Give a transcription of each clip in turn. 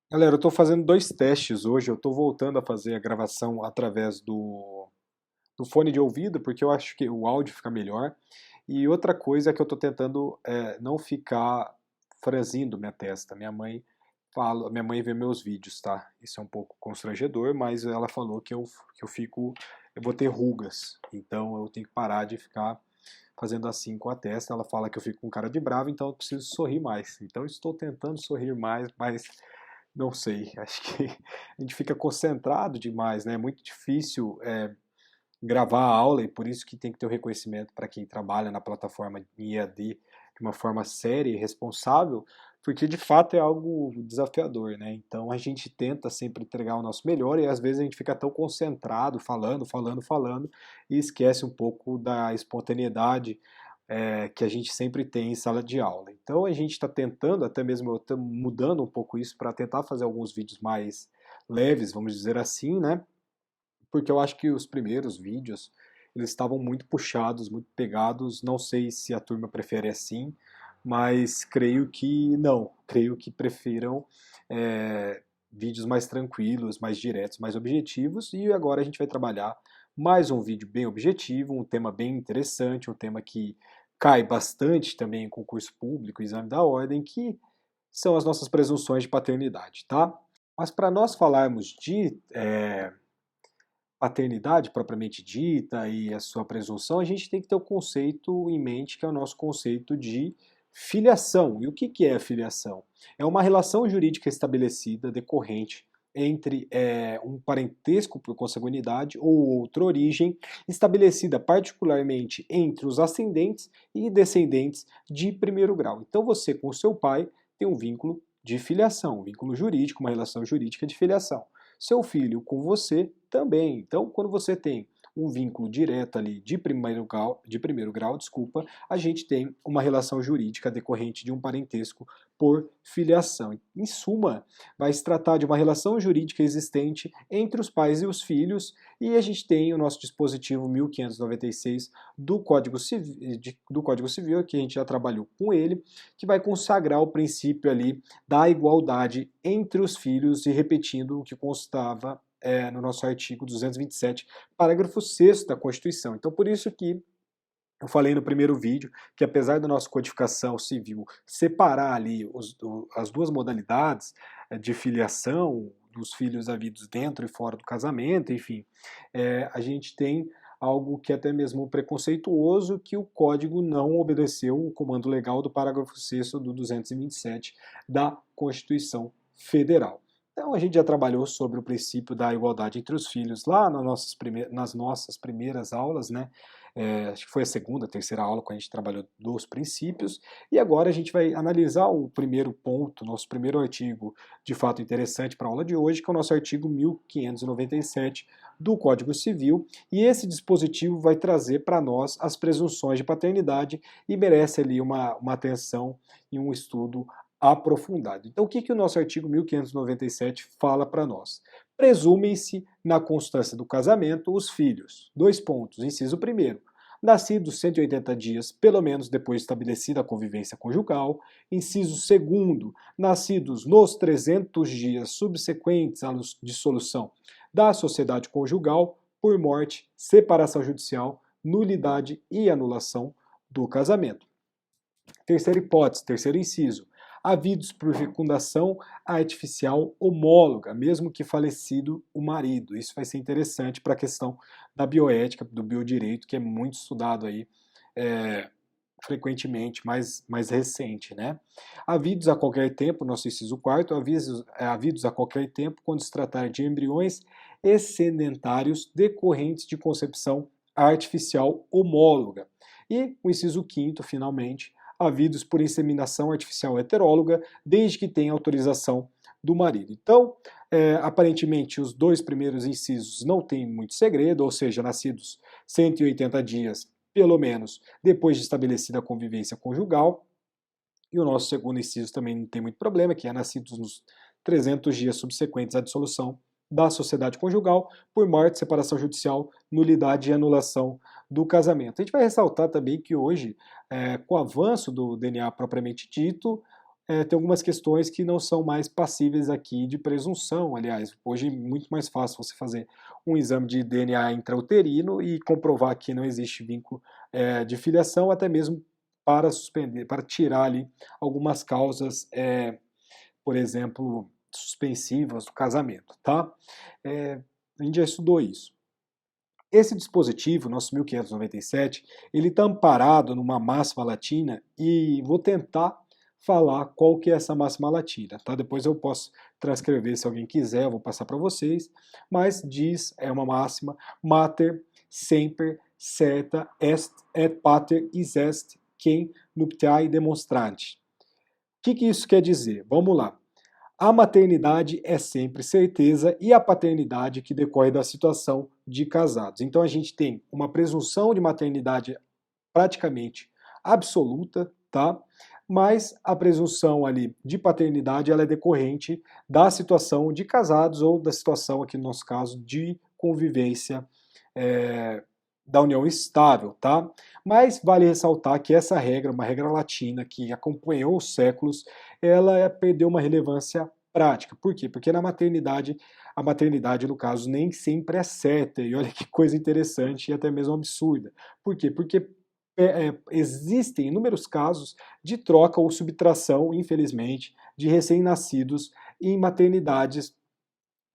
Galera, eu estou fazendo dois testes hoje. Eu estou voltando a fazer a gravação através do fone de ouvido, porque eu acho que o áudio fica melhor. E outra coisa é que eu estou tentando não ficar franzindo minha testa. Minha mãe vê meus vídeos, tá? Isso é um pouco constrangedor, mas ela falou eu vou ter rugas. Então eu tenho que parar de ficar fazendo assim com a testa. Ela fala que eu fico com cara de bravo, então eu preciso sorrir mais. Então eu estou tentando sorrir mais, mas não sei, acho que a gente fica concentrado demais, né? É muito difícil gravar a aula e por isso que tem que ter o reconhecimento para quem trabalha na plataforma em EAD de uma forma séria e responsável, porque de fato é algo desafiador, né? Então a gente tenta sempre entregar o nosso melhor e às vezes a gente fica tão concentrado, falando e esquece um pouco da espontaneidade que a gente sempre tem em sala de aula. Então a gente está tentando, até mesmo eu estou mudando um pouco isso para tentar fazer alguns vídeos mais leves, vamos dizer assim, né? Porque eu acho que os primeiros vídeos eles estavam muito puxados, muito pegados. Não sei se a turma prefere assim, mas creio que não. Creio que prefiram vídeos mais tranquilos, mais diretos, mais objetivos. E agora a gente vai trabalhar mais um vídeo bem objetivo, um tema bem interessante, um tema que cai bastante também em concurso público, exame da ordem, que são as nossas presunções de paternidade, tá? Mas para nós falarmos de paternidade propriamente dita e a sua presunção, a gente tem que ter o conceito em mente, que é o nosso conceito de filiação. E o que é a filiação? É uma relação jurídica estabelecida, decorrente entre um parentesco por consanguinidade ou outra origem, estabelecida particularmente entre os ascendentes e descendentes de primeiro grau. Então você com o seu pai tem um vínculo de filiação, um vínculo jurídico, uma relação jurídica de filiação. Seu filho com você também. Então, quando você tem um vínculo direto ali de primeiro grau, desculpa, a gente tem uma relação jurídica decorrente de um parentesco por filiação. Em suma, vai se tratar de uma relação jurídica existente entre os pais e os filhos, e a gente tem o nosso dispositivo 1596 do Código Civil, que a gente já trabalhou com ele, que vai consagrar o princípio ali da igualdade entre os filhos e repetindo o que constava no nosso artigo 227, parágrafo 6º da Constituição. Então, por isso que eu falei no primeiro vídeo que, apesar da nossa codificação civil separar ali as duas modalidades de filiação dos filhos havidos dentro e fora do casamento, enfim, a gente tem algo que é até mesmo preconceituoso, que o Código não obedeceu o comando legal do parágrafo 6º do 227 da Constituição Federal. Então a gente já trabalhou sobre o princípio da igualdade entre os filhos lá nas nossas primeiras aulas, né? Acho que foi a segunda, terceira aula que a gente trabalhou dos princípios, e agora a gente vai analisar o primeiro ponto, nosso primeiro artigo de fato interessante para a aula de hoje, que é o nosso artigo 1597 do Código Civil, e esse dispositivo vai trazer para nós as presunções de paternidade e merece ali uma atenção e um estudo aprofundado. Então, o que o nosso artigo 1597 fala para nós? Presumem-se, na constância do casamento, os filhos. Dois pontos. Inciso primeiro, nascidos 180 dias, pelo menos depois de estabelecida a convivência conjugal. Inciso segundo, nascidos nos 300 dias subsequentes à dissolução da sociedade conjugal por morte, separação judicial, nulidade e anulação do casamento. Terceira hipótese, terceiro inciso, havidos por fecundação artificial homóloga, mesmo que falecido o marido. Isso vai ser interessante para a questão da bioética, do biodireito, que é muito estudado aí frequentemente, mais recente, né? Havidos a qualquer tempo, nosso inciso quarto, havidos a qualquer tempo, quando se tratar de embriões excedentários decorrentes de concepção artificial homóloga. E o inciso quinto, finalmente, havidos por inseminação artificial heteróloga, desde que tenha autorização do marido. Então, aparentemente, os dois primeiros incisos não têm muito segredo, ou seja, nascidos 180 dias, pelo menos, depois de estabelecida a convivência conjugal. E o nosso segundo inciso também não tem muito problema, que é nascidos nos 300 dias subsequentes à dissolução da sociedade conjugal, por morte, separação judicial, nulidade e anulação do casamento. A gente vai ressaltar também que hoje, com o avanço do DNA propriamente dito, tem algumas questões que não são mais passíveis aqui de presunção. Aliás, hoje é muito mais fácil você fazer um exame de DNA intrauterino e comprovar que não existe vínculo de filiação, até mesmo para suspender, para tirar ali algumas causas, por exemplo, suspensivas do casamento, tá? A gente já estudou isso. Esse dispositivo, nosso 1597, ele está amparado numa máxima latina e vou tentar falar qual que é essa máxima latina, tá? Depois eu posso transcrever se alguém quiser, eu vou passar para vocês, mas diz, é uma máxima, mater semper certa est et pater is est quem nuptiae demonstrante. O que isso quer dizer? Vamos lá. A maternidade é sempre certeza e a paternidade que decorre da situação de casados. Então a gente tem uma presunção de maternidade praticamente absoluta, tá? Mas a presunção ali de paternidade ela é decorrente da situação de casados ou da situação, aqui no nosso caso, de convivência da união estável, tá? Mas vale ressaltar que essa regra, uma regra latina que acompanhou os séculos, ela perdeu uma relevância prática. Por quê? Porque na maternidade, a maternidade, no caso, nem sempre é certa. E olha que coisa interessante e até mesmo absurda. Por quê? Porque existem inúmeros casos de troca ou subtração, infelizmente, de recém-nascidos em maternidades,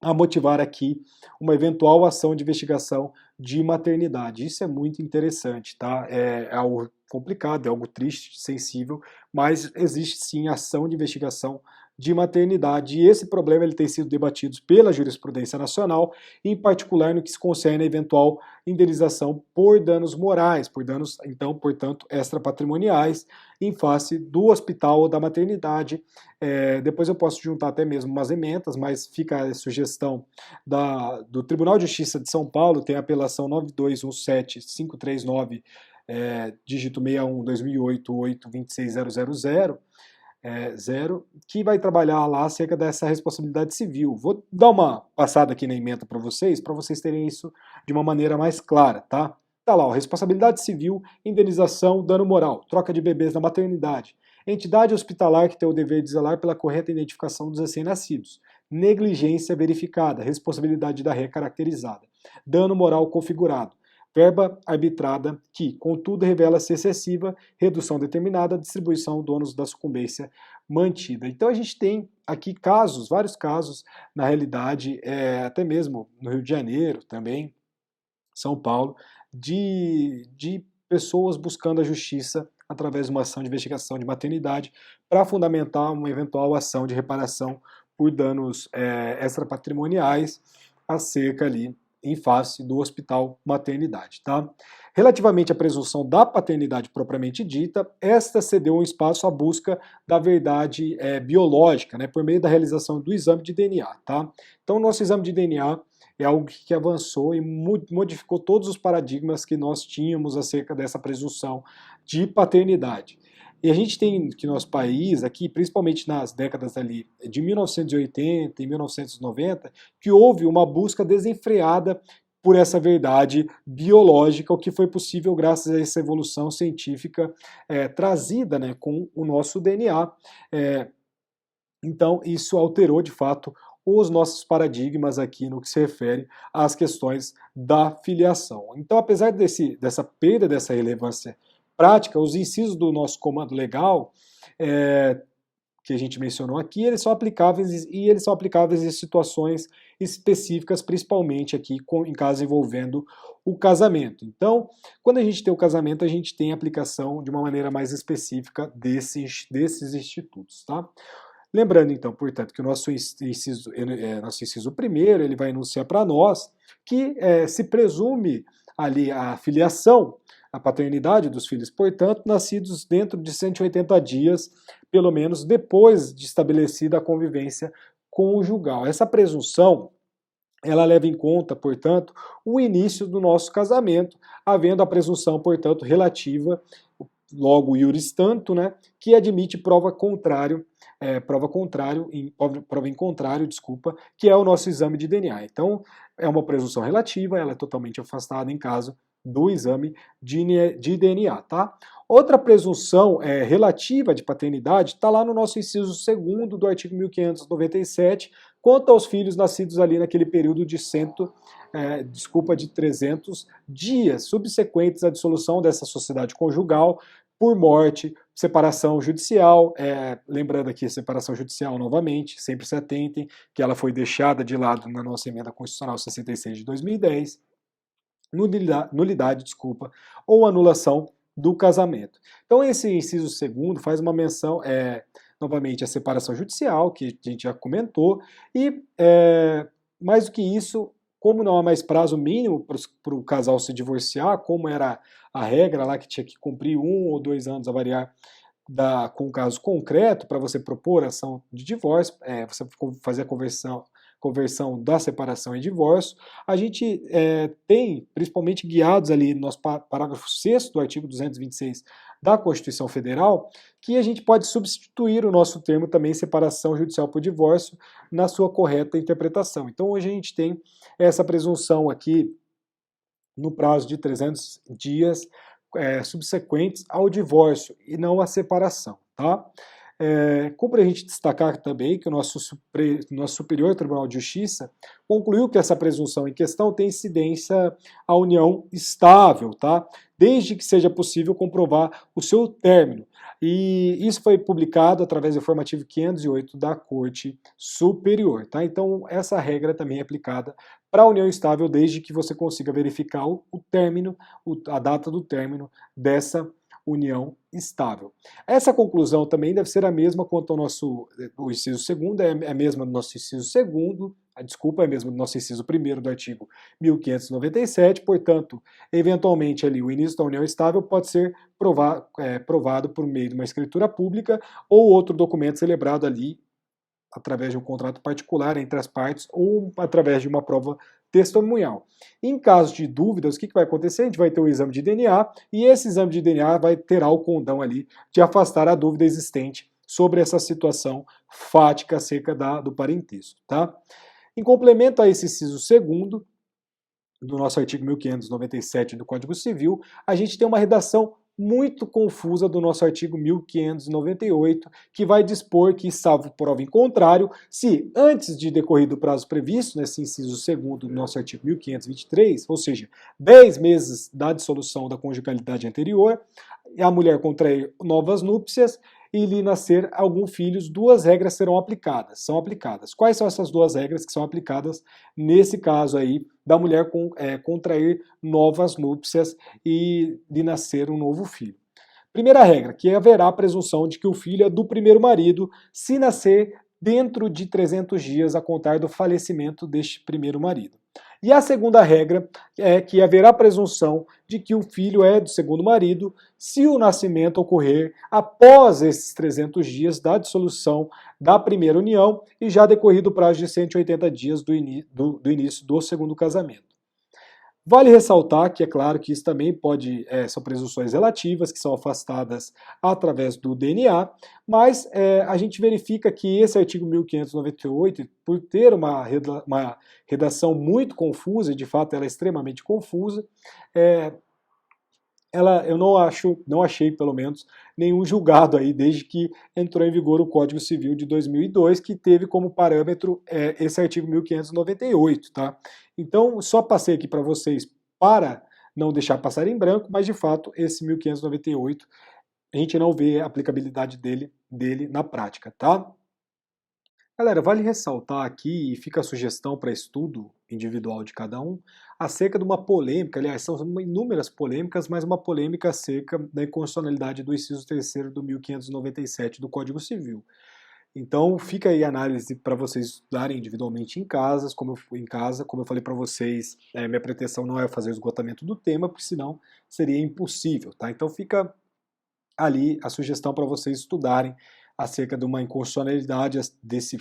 a motivar aqui uma eventual ação de investigação de maternidade. Isso é muito interessante, tá? É algo complicado, é algo triste, sensível, mas existe sim ação de investigação de maternidade, e esse problema ele tem sido debatido pela jurisprudência nacional, em particular no que se concerne a eventual indenização por danos morais, por danos, então, portanto, extrapatrimoniais, em face do hospital ou da maternidade. Depois eu posso juntar até mesmo umas emendas, mas fica a sugestão do Tribunal de Justiça de São Paulo, tem a apelação 9217539, dígito 61-2008-826.000, que vai trabalhar lá acerca dessa responsabilidade civil. Vou dar uma passada aqui na ementa para vocês terem isso de uma maneira mais clara, tá? Tá lá, ó, responsabilidade civil, indenização, dano moral, troca de bebês na maternidade, entidade hospitalar que tem o dever de zelar pela correta identificação dos recém-nascidos, negligência verificada, responsabilidade da ré caracterizada, dano moral configurado, verba arbitrada que, contudo, revela-se excessiva, redução determinada, distribuição do ônus da sucumbência mantida. Então a gente tem aqui casos, vários casos, na realidade, até mesmo no Rio de Janeiro também, São Paulo, de pessoas buscando a justiça através de uma ação de investigação de maternidade para fundamentar uma eventual ação de reparação por danos extrapatrimoniais acerca ali em face do hospital maternidade, tá? Relativamente à presunção da paternidade propriamente dita, esta cedeu um espaço à busca da verdade biológica, né, por meio da realização do exame de DNA, tá? Então, o nosso exame de DNA é algo que avançou e modificou todos os paradigmas que nós tínhamos acerca dessa presunção de paternidade. E a gente tem que no nosso país, aqui, principalmente nas décadas ali de 1980 e 1990, que houve uma busca desenfreada por essa verdade biológica, o que foi possível graças a essa evolução científica trazida, né, com o nosso DNA. Então, isso alterou, de fato, os nossos paradigmas aqui no que se refere às questões da filiação. Então, apesar dessa perda dessa relevância prática, os incisos do nosso comando legal, que a gente mencionou aqui, eles são aplicáveis em situações específicas, principalmente aqui em casos envolvendo o casamento. Então, quando a gente tem o casamento, a gente tem aplicação de uma maneira mais específica desses institutos, tá? Lembrando, então, portanto, que o nosso inciso primeiro, ele vai enunciar para nós que se presume ali a filiação, a paternidade dos filhos, portanto, nascidos dentro de 180 dias, pelo menos depois de estabelecida a convivência conjugal. Essa presunção, ela leva em conta, portanto, o início do nosso casamento, havendo a presunção, portanto, relativa, logo iuris tanto, né, que admite prova em contrário, que é o nosso exame de DNA. Então, é uma presunção relativa, ela é totalmente afastada em caso do exame de DNA, tá? Outra presunção relativa de paternidade está lá no nosso inciso 2º do artigo 1597, quanto aos filhos nascidos ali naquele período de 300 dias subsequentes à dissolução dessa sociedade conjugal por morte, separação judicial, lembrando aqui, separação judicial novamente, sempre se atentem, que ela foi deixada de lado na nossa emenda constitucional 66 de 2010, nulidade, ou anulação do casamento. Então esse inciso 2º faz uma menção, novamente, à separação judicial, que a gente já comentou, e mais do que isso, como não há mais prazo mínimo para o casal se divorciar, como era a regra lá que tinha que cumprir 1 ou 2 anos a variar com o caso concreto para você propor ação de divórcio, você fazer a conversão da separação em divórcio, a gente tem, principalmente guiados ali no nosso parágrafo 6º do artigo 226 da Constituição Federal, que a gente pode substituir o nosso termo também separação judicial por divórcio na sua correta interpretação. Então hoje a gente tem essa presunção aqui no prazo de 300 dias subsequentes ao divórcio e não à separação, tá? Cumpre a gente destacar também que o nosso Superior Tribunal de Justiça concluiu que essa presunção em questão tem incidência à união estável, tá? Desde que seja possível comprovar o seu término. E isso foi publicado através do informativo 508 da Corte Superior, tá? Então essa regra também é aplicada para a união estável desde que você consiga verificar o término, a data do término dessa união estável. Essa conclusão também deve ser a mesma quanto ao o inciso 2º, é a mesma do nosso inciso 2º, é a mesma do nosso inciso 1º do artigo 1597, portanto, eventualmente ali o início da união estável pode ser provado por meio de uma escritura pública ou outro documento celebrado ali através de um contrato particular entre as partes ou através de uma prova testemunhal. Em caso de dúvidas, o que vai acontecer? A gente vai ter o exame de DNA e esse exame de DNA terá o condão ali de afastar a dúvida existente sobre essa situação fática acerca do parentesco, tá? Em complemento a esse inciso 2º do nosso artigo 1597 do Código Civil, a gente tem uma redação muito confusa do nosso artigo 1598, que vai dispor que, salvo prova em contrário, se antes de decorrido o prazo previsto, nesse inciso 2º do nosso artigo 1523, ou seja, 10 meses da dissolução da conjugalidade anterior, a mulher contrair novas núpcias e lhe nascer algum filho, 2 regras são aplicadas. Quais são essas 2 regras que são aplicadas nesse caso aí da mulher contrair novas núpcias e lhe nascer um novo filho? Primeira regra, que haverá a presunção de que o filho é do primeiro marido se nascer dentro de 300 dias a contar do falecimento deste primeiro marido. E a segunda regra é que haverá presunção de que o filho é do segundo marido se o nascimento ocorrer após esses 300 dias da dissolução da primeira união e já decorrido o prazo de 180 dias do início do segundo casamento. Vale ressaltar que é claro que isso também são presunções relativas, que são afastadas através do DNA, mas a gente verifica que esse artigo 1598, por ter uma redação muito confusa, e de fato ela é extremamente confusa, eu não achei, pelo menos, nenhum julgado aí desde que entrou em vigor o Código Civil de 2002, que teve como parâmetro esse artigo 1598, tá? Então, só passei aqui para vocês para não deixar passar em branco, mas de fato esse 1598 a gente não vê a aplicabilidade dele na prática, tá? Galera, vale ressaltar aqui, e fica a sugestão para estudo individual de cada um, acerca de uma polêmica, aliás, são inúmeras polêmicas, mas uma polêmica acerca da inconstitucionalidade do inciso 3º do 1597 do Código Civil. Então, fica aí a análise para vocês estudarem individualmente em casa, como eu falei para vocês, minha pretensão não é fazer o esgotamento do tema, porque senão seria impossível, tá? Então fica ali a sugestão para vocês estudarem acerca de uma inconstitucionalidade desse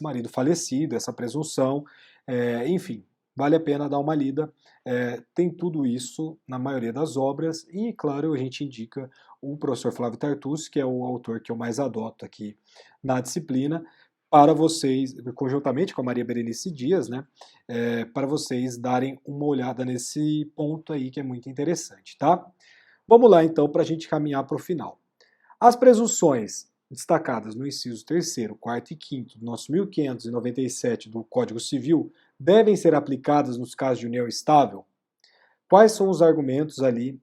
marido falecido, essa presunção, enfim, vale a pena dar uma lida. Tem tudo isso na maioria das obras e, claro, a gente indica o professor Flávio Tartucci, que é o autor que eu mais adoto aqui na disciplina, para vocês, conjuntamente com a Maria Berenice Dias, né, para vocês darem uma olhada nesse ponto aí que é muito interessante, tá? Vamos lá então para a gente caminhar para o final. As presunções destacadas no inciso 3º, 4º e 5º do nosso 1597 do Código Civil devem ser aplicadas nos casos de união estável? Quais são os argumentos ali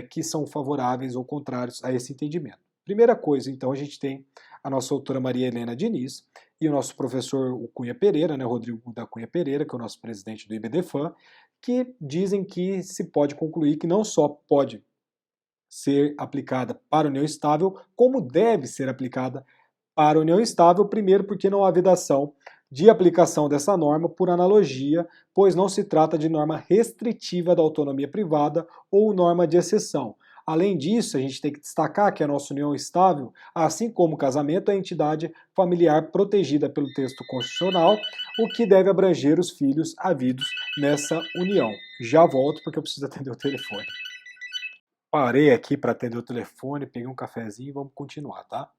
que são favoráveis ou contrários a esse entendimento? Primeira coisa, então, a gente tem a nossa doutora Maria Helena Diniz e o nosso professor o Cunha Pereira, né, Rodrigo da Cunha Pereira, que é o nosso presidente do IBDFAN, que dizem que se pode concluir que não só pode ser aplicada para união estável, como deve ser aplicada para união estável, primeiro porque não há vedação de aplicação dessa norma por analogia, pois não se trata de norma restritiva da autonomia privada ou norma de exceção. Além disso, a gente tem que destacar que a nossa união estável, assim como o casamento, é a entidade familiar protegida pelo texto constitucional, o que deve abranger os filhos havidos nessa união. Já volto porque eu preciso atender o telefone. Parei aqui para atender o telefone, peguei um cafezinho e vamos continuar, tá?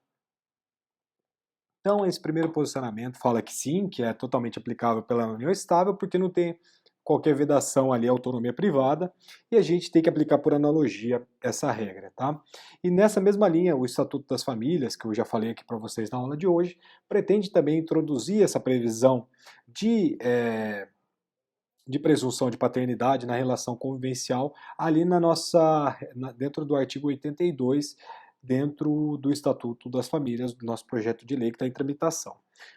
Então, esse primeiro posicionamento fala que sim, que é totalmente aplicável pela união estável, porque não tem qualquer vedação ali à autonomia privada, e a gente tem que aplicar por analogia essa regra, tá? E nessa mesma linha, o Estatuto das Famílias, que eu já falei aqui para vocês na aula de hoje, pretende também introduzir essa previsão de presunção de paternidade na relação convivencial ali dentro do artigo 82, dentro do Estatuto das Famílias, do nosso projeto de lei que está em tramitação.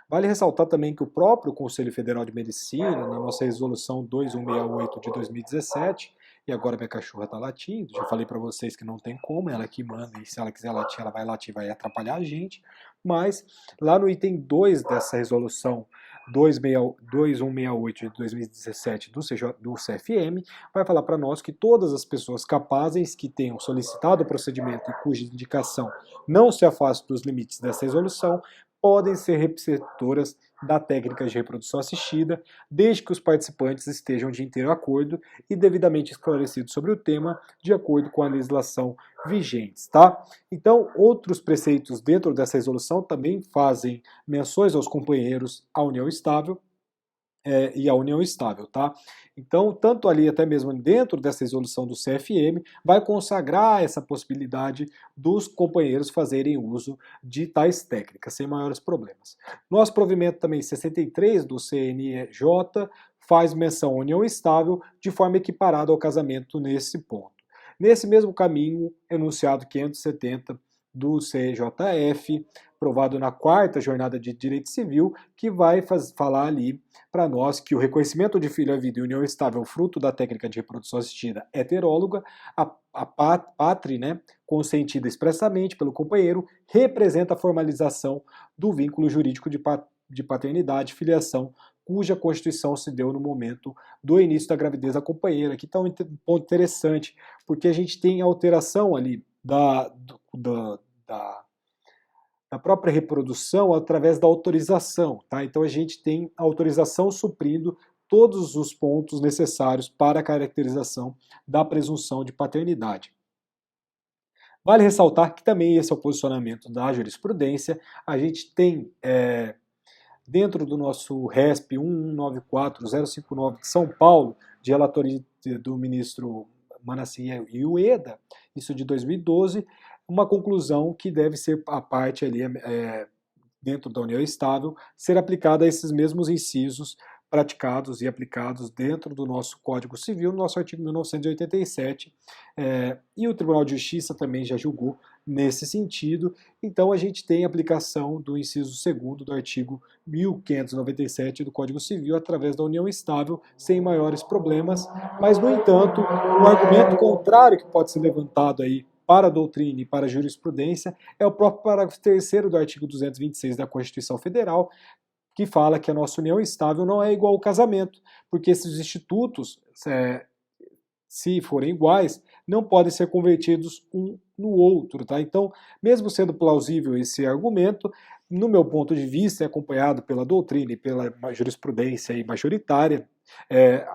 Vale ressaltar também que o próprio Conselho Federal de Medicina, na nossa resolução 2168 de 2017, e agora minha cachorra está latindo, já falei para vocês que não tem como, ela que manda, e se ela quiser latir, ela vai latir, vai atrapalhar a gente, mas lá no item 2 dessa resolução 2168 de 2017 do CFM, vai falar para nós que todas as pessoas capazes que tenham solicitado o procedimento e cuja indicação não se afaste dos limites dessa resolução, podem ser receptoras da técnica de reprodução assistida, desde que os participantes estejam de inteiro acordo e devidamente esclarecidos sobre o tema, de acordo com a legislação vigentes, tá? Então, outros preceitos dentro dessa resolução também fazem menções aos companheiros à união estável, e a união estável, tá? Então, tanto ali até mesmo dentro dessa resolução do CFM, vai consagrar essa possibilidade dos companheiros fazerem uso de tais técnicas, sem maiores problemas. Nosso provimento também 63 do CNJ faz menção à união estável de forma equiparada ao casamento nesse ponto. Nesse mesmo caminho, enunciado 570 do CJF, aprovado na 4ª Jornada de Direito Civil, que vai falar ali para nós que o reconhecimento de filho à vida e união estável fruto da técnica de reprodução assistida heteróloga, a pátria, né, consentida expressamente pelo companheiro, representa a formalização do vínculo jurídico de paternidade e filiação, cuja constituição se deu no momento do início da gravidez da companheira. Aqui está um ponto interessante, porque a gente tem alteração ali da própria reprodução através da autorização, tá? Então a gente tem a autorização suprindo todos os pontos necessários para a caracterização da presunção de paternidade. Vale ressaltar que também esse é o posicionamento da jurisprudência. A gente tem, dentro do nosso RESP 1194059 de São Paulo, de relatoria do ministro Manasseh e Ueda, isso de 2012, uma conclusão que deve ser a parte ali, dentro da união estável, ser aplicada a esses mesmos incisos praticados e aplicados dentro do nosso Código Civil, no nosso artigo 1987, e o Tribunal de Justiça também já julgou nesse sentido. Então a gente tem aplicação do inciso 2º do artigo 1597 do Código Civil através da união estável, sem maiores problemas, mas no entanto, o argumento contrário que pode ser levantado aí para a doutrina e para a jurisprudência é o próprio parágrafo 3º do artigo 226 da Constituição Federal, que fala que a nossa união estável não é igual ao casamento, porque esses institutos, se forem iguais, não podem ser convertidos um no outro, tá? Então, mesmo sendo plausível esse argumento, no meu ponto de vista, acompanhado pela doutrina e pela jurisprudência aí majoritária,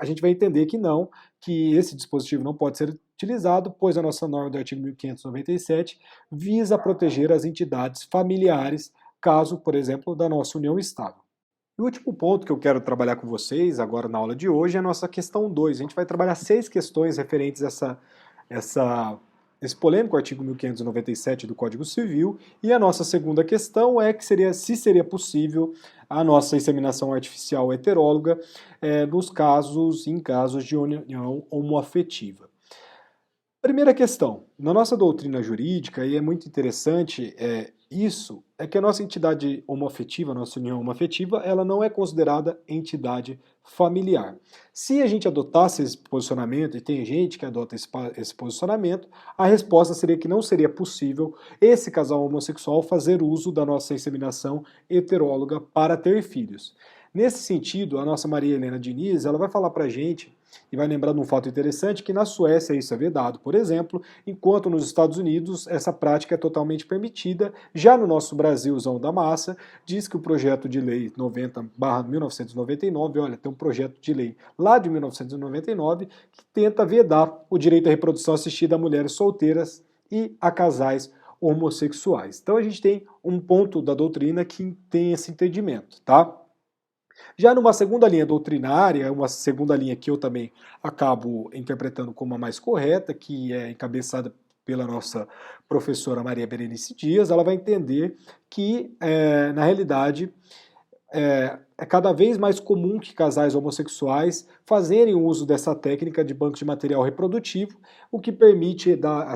a gente vai entender que não, que esse dispositivo não pode ser utilizado, pois a nossa norma do artigo 1597 visa proteger as entidades familiares caso, por exemplo, da nossa união estável. E o último ponto que eu quero trabalhar com vocês agora na aula de hoje é a nossa questão 2. A gente vai trabalhar 6 questões referentes a esse polêmico artigo 1597 do Código Civil, e a nossa segunda questão é que se seria possível a nossa inseminação artificial heteróloga em casos de união homoafetiva. Primeira questão, na nossa doutrina jurídica, e é muito interessante isso, é que a nossa entidade homoafetiva, a nossa união homoafetiva, ela não é considerada entidade familiar. Se a gente adotasse esse posicionamento, e tem gente que adota esse posicionamento, a resposta seria que não seria possível esse casal homossexual fazer uso da nossa inseminação heteróloga para ter filhos. Nesse sentido, a nossa Maria Helena Diniz, ela vai falar pra gente, e vai lembrar de um fato interessante, que na Suécia isso é vedado, por exemplo, enquanto nos Estados Unidos essa prática é totalmente permitida. Já no nosso Brasilzão da massa, diz que o projeto de lei 90/1999, olha, tem um projeto de lei lá de 1999 que tenta vedar o direito à reprodução assistida a mulheres solteiras e a casais homossexuais. Então a gente tem um ponto da doutrina que tem esse entendimento, tá? Já numa segunda linha doutrinária, uma segunda linha que eu também acabo interpretando como a mais correta, que é encabeçada pela nossa professora Maria Berenice Dias, ela vai entender que, na realidade, é cada vez mais comum que casais homossexuais fazerem uso dessa técnica de banco de material reprodutivo, o que permite dar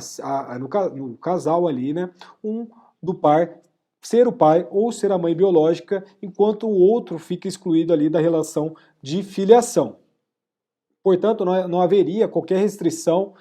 no casal ali, né, do par ser o pai ou ser a mãe biológica, enquanto o outro fica excluído ali da relação de filiação. Portanto, não haveria qualquer restrição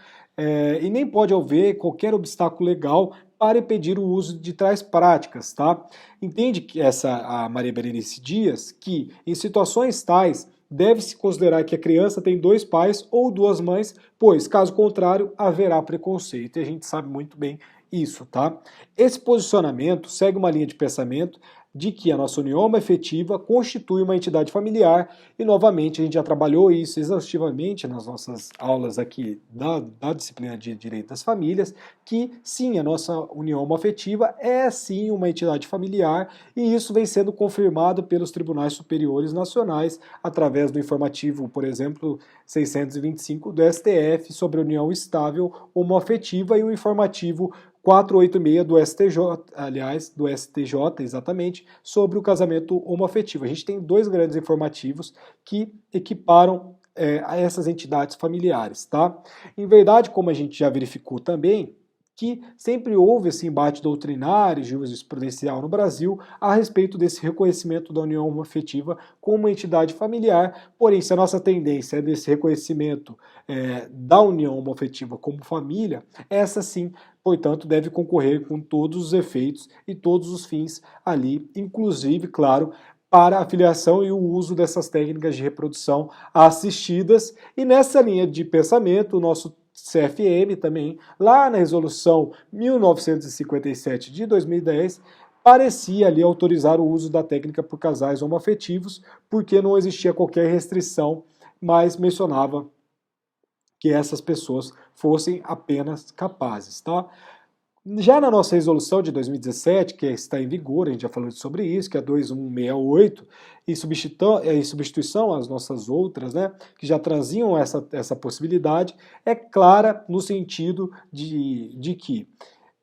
e nem pode haver qualquer obstáculo legal para impedir o uso de tais práticas, tá? Entende que a Maria Berenice Dias que em situações tais deve-se considerar que a criança tem 2 pais ou 2 mães, pois, caso contrário, haverá preconceito. E a gente sabe muito bem isso, tá? Esse posicionamento segue uma linha de pensamento de que a nossa união afetiva constitui uma entidade familiar, e novamente a gente já trabalhou isso exaustivamente nas nossas aulas aqui da disciplina de Direito das Famílias, que sim, a nossa união afetiva é sim uma entidade familiar, e isso vem sendo confirmado pelos tribunais superiores nacionais através do informativo, por exemplo, 625 do STF sobre a união estável homoafetiva e o informativo 486 do STJ, aliás, do STJ, exatamente, sobre o casamento homoafetivo. A gente tem 2 grandes informativos que equiparam a essas entidades familiares, tá? Em verdade, como a gente já verificou também, que sempre houve esse embate doutrinário e jurisprudencial no Brasil a respeito desse reconhecimento da união homoafetiva como uma entidade familiar, porém, se a nossa tendência é desse reconhecimento da união homoafetiva como família, essa sim, portanto, deve concorrer com todos os efeitos e todos os fins ali, inclusive, claro, para a filiação e o uso dessas técnicas de reprodução assistidas. E nessa linha de pensamento, o nosso CFM também, lá na resolução 1957 de 2010, parecia ali autorizar o uso da técnica por casais homoafetivos, porque não existia qualquer restrição, mas mencionava que essas pessoas fossem apenas capazes, tá? Já na nossa resolução de 2017, que está em vigor, a gente já falou sobre isso, que é a 2168, em substituição às nossas outras, né, que já traziam essa possibilidade, é clara no sentido de que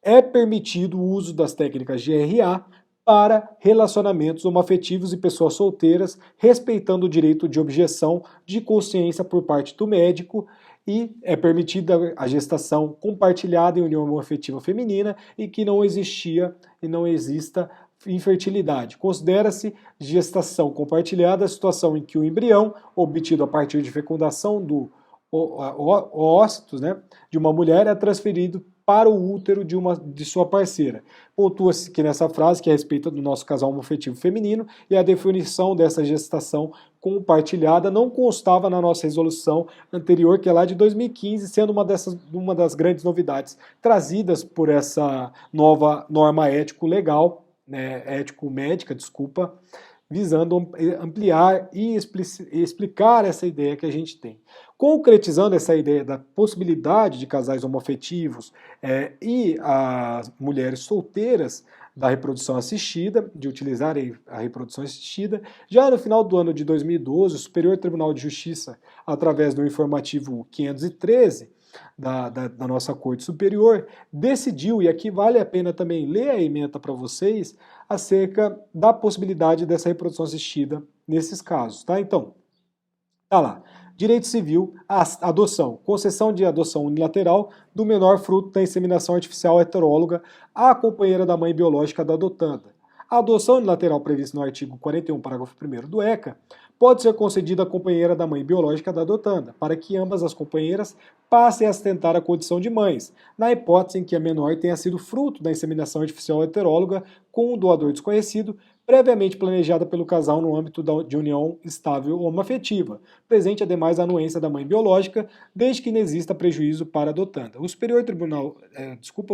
é permitido o uso das técnicas de RA para relacionamentos homoafetivos e pessoas solteiras, respeitando o direito de objeção de consciência por parte do médico, e é permitida a gestação compartilhada em união homoafetiva feminina e que não existia e não exista infertilidade. Considera-se gestação compartilhada a situação em que o embrião, obtido a partir de fecundação do ócitos, né, de uma mulher, é transferido para o útero de sua parceira. Pontua-se que nessa frase, que é a respeito do nosso casal homoafetivo feminino, e a definição dessa gestação compartilhada não constava na nossa resolução anterior, que é lá de 2015, sendo uma das grandes novidades trazidas por essa nova norma ético-legal, né, ético-médica, desculpa, visando ampliar e explicar essa ideia que a gente tem. Concretizando essa ideia da possibilidade de casais homoafetivos e as mulheres solteiras, da reprodução assistida, de utilizar a reprodução assistida. Já no final do ano de 2012, o Superior Tribunal de Justiça, através do informativo 513 da nossa Corte Superior, decidiu, e aqui vale a pena também ler a ementa para vocês, acerca da possibilidade dessa reprodução assistida nesses casos, tá? Então, tá lá. Direito civil, adoção, concessão de adoção unilateral do menor fruto da inseminação artificial heteróloga à companheira da mãe biológica da adotanda. A adoção unilateral prevista no artigo 41, parágrafo 1º do ECA, pode ser concedida à companheira da mãe biológica da adotanda, para que ambas as companheiras passem a ostentar a condição de mães, na hipótese em que a menor tenha sido fruto da inseminação artificial heteróloga com um doador desconhecido, previamente planejada pelo casal no âmbito de união estável ou homoafetiva, presente ademais a anuência da mãe biológica, desde que não exista prejuízo para a adotanda. O o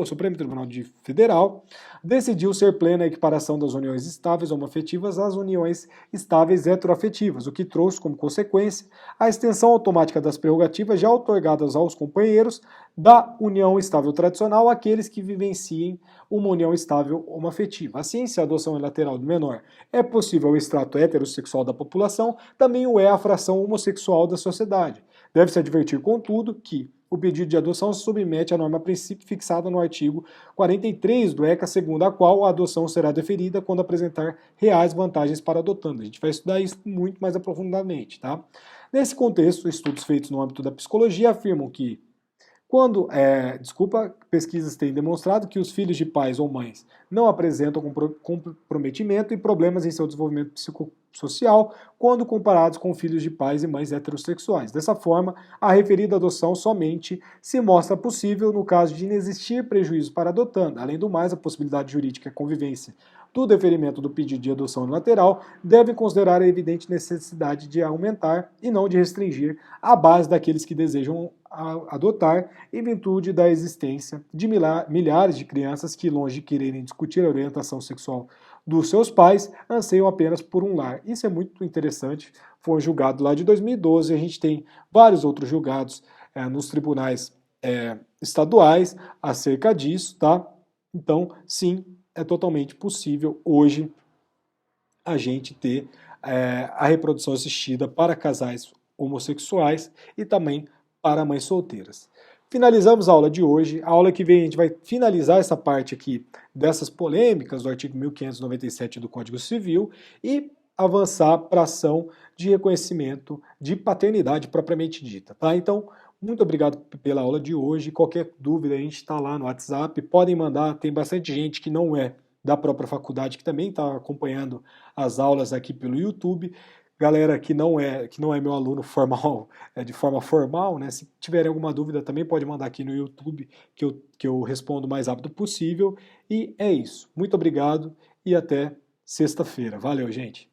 Supremo Tribunal Federal decidiu ser plena a equiparação das uniões estáveis homoafetivas às uniões estáveis heteroafetivas, o que trouxe como consequência a extensão automática das prerrogativas já outorgadas aos companheiros da união estável tradicional àqueles que vivenciem uma união estável homoafetiva. Assim, se a adoção unilateral do menor é possível ao extrato heterossexual da população, também o é a fração homossexual da sociedade. Deve-se advertir, contudo, que o pedido de adoção se submete à norma princípio fixada no artigo 43 do ECA, segundo a qual a adoção será deferida quando apresentar reais vantagens para a adotanda. A gente vai estudar isso muito mais aprofundadamente, tá? Nesse contexto, estudos feitos no âmbito da psicologia afirmam que pesquisas têm demonstrado que os filhos de pais ou mães não apresentam comprometimento e problemas em seu desenvolvimento psicossocial quando comparados com filhos de pais e mães heterossexuais. Dessa forma, a referida adoção somente se mostra possível no caso de inexistir prejuízo para a adotanda. Além do mais, a possibilidade jurídica e a convivência do deferimento do pedido de adoção unilateral deve considerar a evidente necessidade de aumentar e não de restringir a base daqueles que desejam adotar, em virtude da existência de milhares de crianças que, longe de quererem discutir a orientação sexual dos seus pais, anseiam apenas por um lar. Isso é muito interessante, foi um julgado lá de 2012, a gente tem vários outros julgados nos tribunais estaduais acerca disso, tá? Então, sim, é totalmente possível hoje a gente ter a reprodução assistida para casais homossexuais e também para mães solteiras. Finalizamos a aula de hoje. A aula que vem a gente vai finalizar essa parte aqui dessas polêmicas do artigo 1597 do Código Civil e avançar para a ação de reconhecimento de paternidade propriamente dita, tá? Então, muito obrigado pela aula de hoje. Qualquer dúvida, a gente está lá no WhatsApp, podem mandar, tem bastante gente que não é da própria faculdade que também está acompanhando as aulas aqui pelo YouTube. Galera que não é meu aluno formal, de forma formal, né? Se tiverem alguma dúvida também pode mandar aqui no YouTube que eu respondo o mais rápido possível. E é isso. Muito obrigado e até sexta-feira. Valeu, gente!